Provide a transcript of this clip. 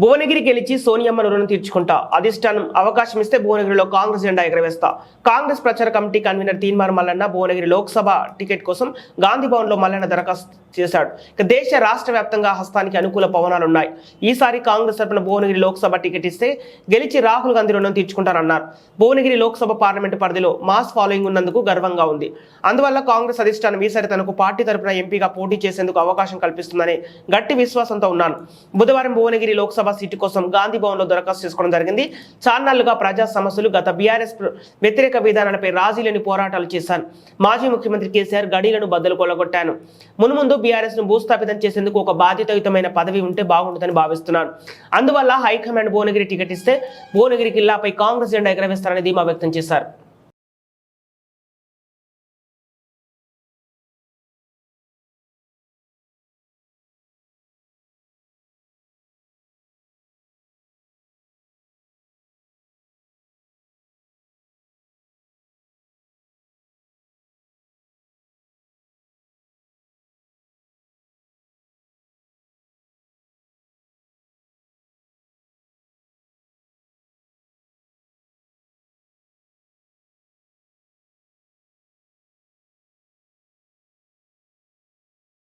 భువనగిరి గెలిచి సోనియమ్మను రుణం తీర్చుకుంటా. అధిష్టానం అవకాశం ఇస్తే భువనగిరిలో కాంగ్రెస్ జెండా ఎగరవేస్తా. కాంగ్రెస్ ప్రచార committee convener Teenmar Mallanna Bhuvanagiri Lok Sabha ticket కోసం గాంధీ భవన్ లో మల్లన్న దరఖాస్తు చేశాడు. ఇక దేశ రాష్ట్ర వ్యాప్తంగా హస్తానికి అనుకూల పవనాలున్నాయి. ఈసారి కాంగ్రెస్ తరపున భువనగిరి లోక్సభ టికెట్ ఇస్తే గెలిచి రాహుల్ గాంధీ రుణం తీర్చుకుంటారన్నారు. భువనగిరి లోక్సభ పార్లమెంటు పరిధిలో మాస్ ఫాలోయింగ్ ఉన్నందుకు గర్వంగా ఉంది. అందువల్ల కాంగ్రెస్ అధిష్టానం ఈసారి తనకు పార్టీ తరపున ఎంపీగా పోటీ చేసేందుకు అవకాశం కల్పిస్తుందనే గట్టి విశ్వాసంతో ఉన్నాను. బుధవారం భువనగిరి లోక్సభ సీటు కోసం గాంధీ భవన్ లో దరఖాస్తు చేసుకోవడం జరిగింది. చాన్నాళ్లుగా ప్రజా సమస్యలు, గత బీఆర్ఎస్ వ్యతిరేక విధానాలపై రాజీలేని పోరాటాలు చేశాను. మాజీ ముఖ్యమంత్రి కేసీఆర్ గడీలను బద్దలు కొల్లగొట్టాను. మున్ముందు బీఆర్ఎస్ ను భూస్థాపితం చేసేందుకు ఒక బాధ్యతాయుతమైన పదవి ఉంటే బాగుంటుందని భావిస్తున్నాను. అందువల్ల హైకమాండ్ భువనగిరి టికెట్ ఇస్తే భువనగిరి జిల్లాపై కాంగ్రెస్ జెండా ఎగరవేస్తారని ధీమా వ్యక్తం చేశారు.